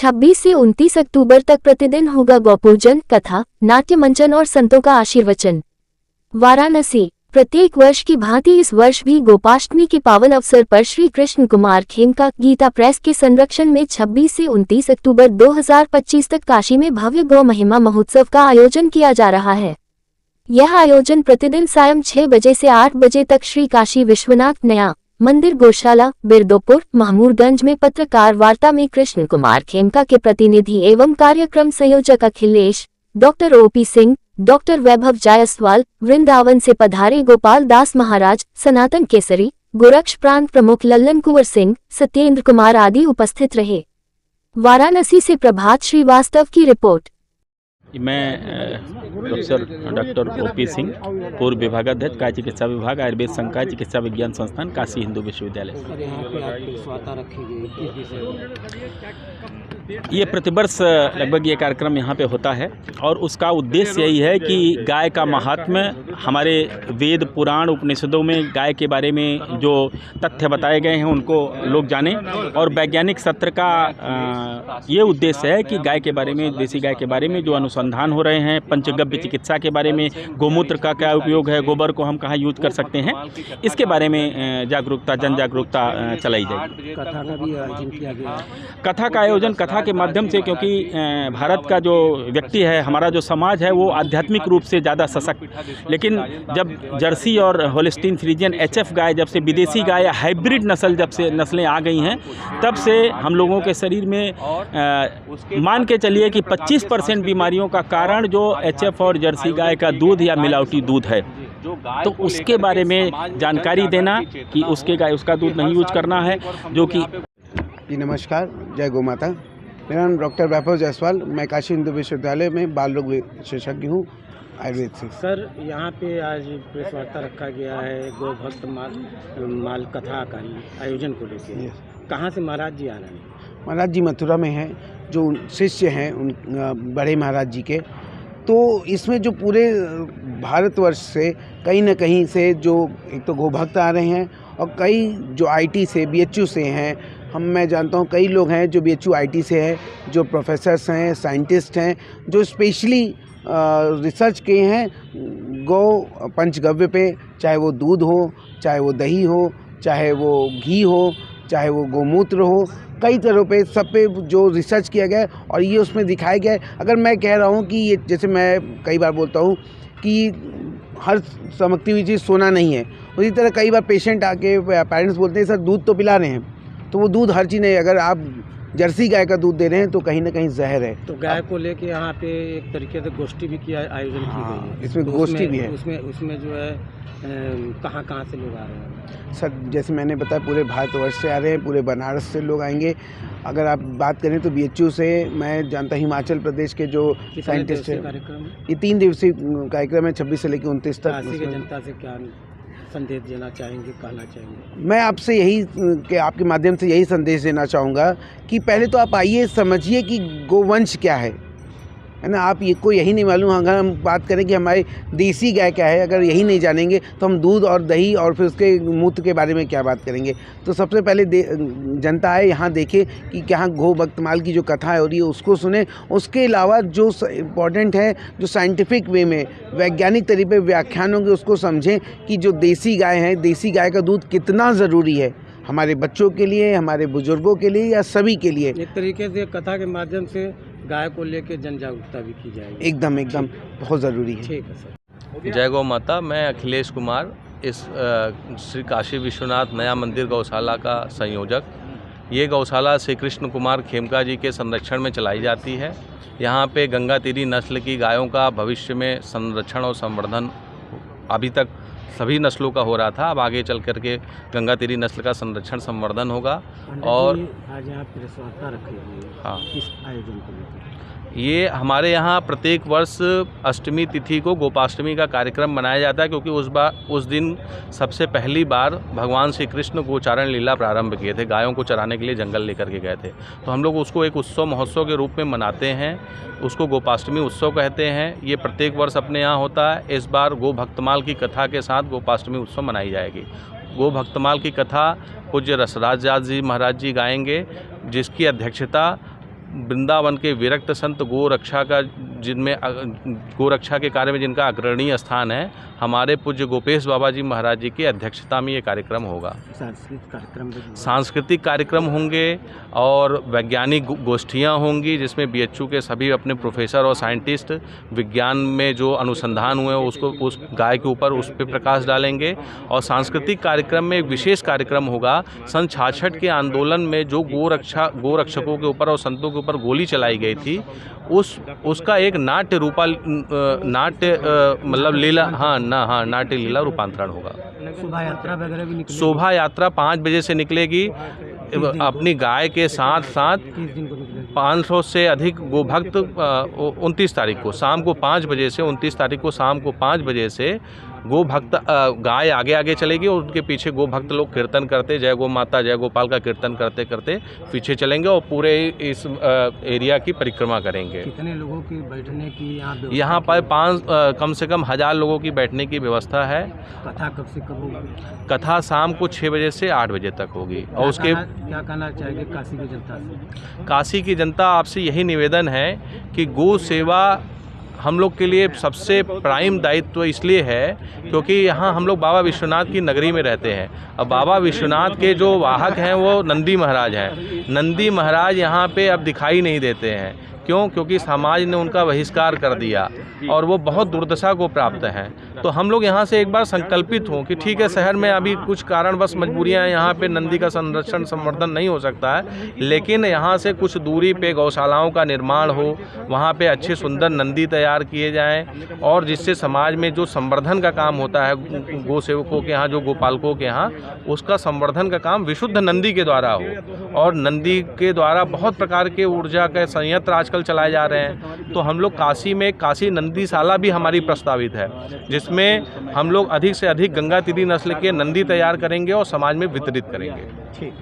26 से 29 अक्टूबर तक प्रतिदिन होगा गौपूजन, कथा, नाट्य मंचन और संतों का आशीर्वचन। वाराणसी। प्रत्येक वर्ष की भांति इस वर्ष भी गोपाष्टमी के पावन अवसर पर श्री कृष्ण कुमार खेमका गीता प्रेस के संरक्षण में 26 से 29 अक्टूबर 2025 तक काशी में भव्य गौ महिमा महोत्सव का आयोजन किया जा रहा है। यह आयोजन प्रतिदिन सायं 6 बजे से 8 बजे तक श्री काशी विश्वनाथ नया मंदिर गौशाला, बिरदोपुर, महमूदगंज में पत्रकार वार्ता में कृष्ण कुमार खेमका के प्रतिनिधि एवं कार्यक्रम संयोजक Akhilesh, doctor OP Singh, doctor Vaibhav Jaiswal, Vrindavan से पधारे गोपाल दास महाराज, सनातन केसरी, गोरक्ष प्रांत प्रमुख लल्लन कुंवर सिंह, सत्येंद्र कुमार आदि उपस्थित रहे। वाराणसी से प्रभात श्रीवास्तव की रिपोर्ट। मैं प्रोफेसर डॉक्टर ओपी सिंह, पूर्व विभागाध्यक्ष काय चिकित्सा विभाग, आयुर्वेद संकाय चिकित्सा विज्ञान संस्थान, काशी हिंदू विश्वविद्यालय। ये प्रतिवर्ष लगभग ये कार्यक्रम यहाँ पे होता है और उसका उद्देश्य यही है कि गाय का महात्म्य, हमारे वेद पुराण उपनिषदों में गाय के बारे में जो तथ्य बताए गए हैं उनको लोग जानें, और वैज्ञानिक सत्र का ये उद्देश्य है कि गाय के बारे में, देसी गाय के बारे में जो अनुसंधान हो रहे हैं, पंचगव्य चिकित्सा के बारे में, गोमूत्र का क्या उपयोग है, गोबर को हम कहाँ यूज कर सकते हैं, इसके बारे में जागरूकता, जन जागरूकता चलाई जाएगी। कथा का भी आयोजन किया गया। कथा का आयोजन कथा के माध्यम से, क्योंकि भारत का जो व्यक्ति है, हमारा जो समाज है, वो आध्यात्मिक रूप से ज़्यादा सशक्त, लेकिन जब जर्सी और होलिस्टीन फ्रीजियन HF गाय, जब से विदेशी गाय या हाइब्रिड नस्ल जब से नस्लें आ गई हैं, तब से हम लोगों के शरीर में मान के चलिए कि 25% बीमारियों का कारण जो HF और जर्सी गाय का दूध या मिलावटी दूध है, तो उसके बारे में जानकारी देना कि उसका दूध नहीं यूज करना है, जो कि। जी नमस्कार, जय गौ माता। मेरा नाम डॉक्टर वैभव जायसवाल, मैं काशी हिंदू विश्वविद्यालय में बाल रोग विशेषज्ञ हूँ, आयुर्वेद से। सर, यहाँ पे आज प्रेस वार्ता रखा गया है गौ भक्त माल कथा का आयोजन को लेकर। कहाँ से महाराज जी आ रहे हैं? महाराज जी मथुरा में हैं, जो शिष्य हैं उन बड़े महाराज जी के। तो इसमें जो पूरे भारतवर्ष से कहीं न कहीं से जो एक तो गोभक्त आ रहे हैं, और कई जो IT से BHU से हैं, मैं जानता हूँ कई लोग हैं जो BHU IT से हैं, जो प्रोफेसर्स हैं, साइंटिस्ट हैं, जो स्पेशली रिसर्च किए हैं गौ पंचगव्य पे, चाहे वो दूध हो, चाहे वो दही हो, चाहे वो घी हो, चाहे वो गोमूत्र हो, कई तरह पे सब पे जो रिसर्च किया गया है और ये उसमें दिखाया गया है। अगर मैं कह रहा हूँ कि ये, जैसे मैं कई बार बोलता हूँ कि हर चमकती हुई चीज़ सोना नहीं है, उसी तरह कई बार पेशेंट आके पेरेंट्स बोलते हैं सर दूध तो पिला रहे हैं, तो वो दूध हर चीज़ नहीं। अगर आप जर्सी गाय का दूध दे रहे हैं तो कहीं ना कहीं जहर है। तो गाय को लेके यहाँ पे एक तरीके से गोष्ठी भी किया, आयोजन की गई है। इसमें गोष्ठी भी है। उसमें जो है कहाँ से लोग आ रहे हैं? सर, जैसे मैंने बताया, पूरे भारतवर्ष से आ रहे हैं, पूरे बनारस से लोग आएंगे। अगर आप बात करें तो BHU से मैं जानता हूँ, हिमाचल प्रदेश के जो साइंटिस्ट हैं, ये 3 दिवसीय कार्यक्रम है, 26 से लेकर 29 तक। काशी की जनता से क्या संदेश देना चाहेंगे, कहना चाहेंगे? मैं आपसे यही कि आपके माध्यम से यही संदेश देना चाहूँगा कि पहले तो आप आइए, समझिए कि गोवंश क्या है ना। आप ये को यही नहीं मालूम, अगर हम बात करें कि हमारी देसी गाय क्या है, अगर यही नहीं जानेंगे तो हम दूध और दही और फिर उसके मूत्र के बारे में क्या बात करेंगे। तो सबसे पहले जनता आए, यहाँ देखे कि क्या गो भक्तमाल की जो कथा हो रही है उसको सुने। उसके अलावा जो इम्पॉर्टेंट है, जो साइंटिफिक वे में वैज्ञानिक तरीके व्याख्यान होंगे, उसको समझें कि जो देसी गाय है, देसी गाय का दूध कितना ज़रूरी है हमारे बच्चों के लिए, हमारे बुजुर्गों के लिए, या सभी के लिए। एक तरीके से कथा के माध्यम से गाय को लेकर जन जागरूकता भी की जाएगी। एकदम बहुत ज़रूरी है। ठीक है सर। जय गौ माता। मैं अखिलेश कुमार, इस श्री काशी विश्वनाथ नया मंदिर गौशाला का संयोजक। ये गौशाला श्री कृष्ण कुमार खेमका जी के संरक्षण में चलाई जाती है। यहाँ पे गंगा तीरी नस्ल की गायों का भविष्य में संरक्षण और संवर्धन अभी तक सभी नस्लों का हो रहा था, अब आगे चल करके गंगा तीरी नस्ल का संरक्षण संवर्धन होगा। और आज यहाँ प्रेस वार्ता रखी हुई है, हाँ, इस आयोजन को लेकर ये हमारे यहाँ प्रत्येक वर्ष अष्टमी तिथि को गोपाष्टमी का कार्यक्रम मनाया जाता है, क्योंकि उस दिन सबसे पहली बार भगवान श्री कृष्ण गोचारण लीला प्रारंभ किए थे। गायों को चराने के लिए जंगल लेकर के गए थे, तो हम लोग उसको एक उत्सव महोत्सव के रूप में मनाते हैं। उसको गोपाष्टमी उत्सव कहते हैं। ये प्रत्येक वर्ष अपने यहाँ होता है। इस बार गो भक्तमाल की कथा के साथ गोपाष्टमी उत्सव मनाई जाएगी। गो भक्तमाल की कथा पूज्य रसराज जी महाराज जी गाएंगे, जिसकी अध्यक्षता वृंदावन के विरक्त संत गोरक्षा का जिनमें गोरक्षा के कार्य में जिनका अग्रणीय स्थान है, हमारे पूज्य गोपेश बाबा जी महाराज जी की अध्यक्षता में ये कार्यक्रम होगा। सांस्कृतिक कार्यक्रम होंगे और वैज्ञानिक गोष्ठियाँ होंगी, जिसमें BHU के सभी अपने प्रोफेसर और साइंटिस्ट विज्ञान में जो अनुसंधान हुए उसको उस गाय के ऊपर उस पर प्रकाश डालेंगे। और सांस्कृतिक कार्यक्रम में एक विशेष कार्यक्रम होगा, सन 66 के आंदोलन में जो गोरक्षकों के ऊपर और संतों के ऊपर गोली चलाई गई थी, उसका एक नाट्य मतलब लीला, नाट्य लीला रूपांतरण होगा। शोभा यात्रा वगैरह भी निकलेगी? शोभा यात्रा 5 बजे से निकलेगी। अपनी गाय के साथ साथ 500 से अधिक गोभक्त 29 तारीख को शाम को 5 बजे से 29 तारीख को शाम को 5 बजे से गोभक्त गाय आगे आगे चलेगी और उनके पीछे गोभक्त लोग कीर्तन करते, जय गो माता जय गोपाल का कीर्तन करते करते पीछे चलेंगे और पूरे इस एरिया की परिक्रमा करेंगे। कितने लोगों की बैठने की यहाँ पर कम से कम 1000 लोगों की बैठने की व्यवस्था है। कथा कब से कब होगी? कथा शाम को 6 बजे से 8 बजे तक होगी। और उसके क्या कहना चाहेंगे काशी की जनता से? काशी की जनता आपसे यही निवेदन है कि गौ सेवा हम लोग के लिए सबसे प्राइम दायित्व इसलिए है क्योंकि यहाँ हम लोग बाबा विश्वनाथ की नगरी में रहते हैं। और बाबा विश्वनाथ के जो वाहक हैं वो नंदी महाराज हैं। नंदी महाराज यहाँ पे अब दिखाई नहीं देते हैं। क्यों? क्योंकि समाज ने उनका बहिष्कार कर दिया और वो बहुत दुर्दशा को प्राप्त हैं। तो हम लोग यहाँ से एक बार संकल्पित हों कि ठीक है, शहर में अभी कुछ कारणवश मजबूरियाँ हैं, यहाँ पे नंदी का संरक्षण संवर्धन नहीं हो सकता है, लेकिन यहाँ से कुछ दूरी पे गौशालाओं का निर्माण हो, वहाँ पे अच्छे सुंदर नंदी तैयार किए जाएं और जिससे समाज में जो संवर्धन का काम होता है गौ सेवकों के यहाँ, जो गोपालकों के यहाँ, उसका संवर्धन का काम विशुद्ध नंदी के द्वारा हो। और नंदी के द्वारा बहुत प्रकार के ऊर्जा के संयंत्र आजकल चलाए जा रहे हैं। तो हम लोग काशी में काशी नंदीशाला भी हमारी प्रस्तावित है, जिसमें हम लोग अधिक से अधिक गंगा तिरी नस्ल के नंदी तैयार करेंगे और समाज में वितरित करेंगे। ठीक।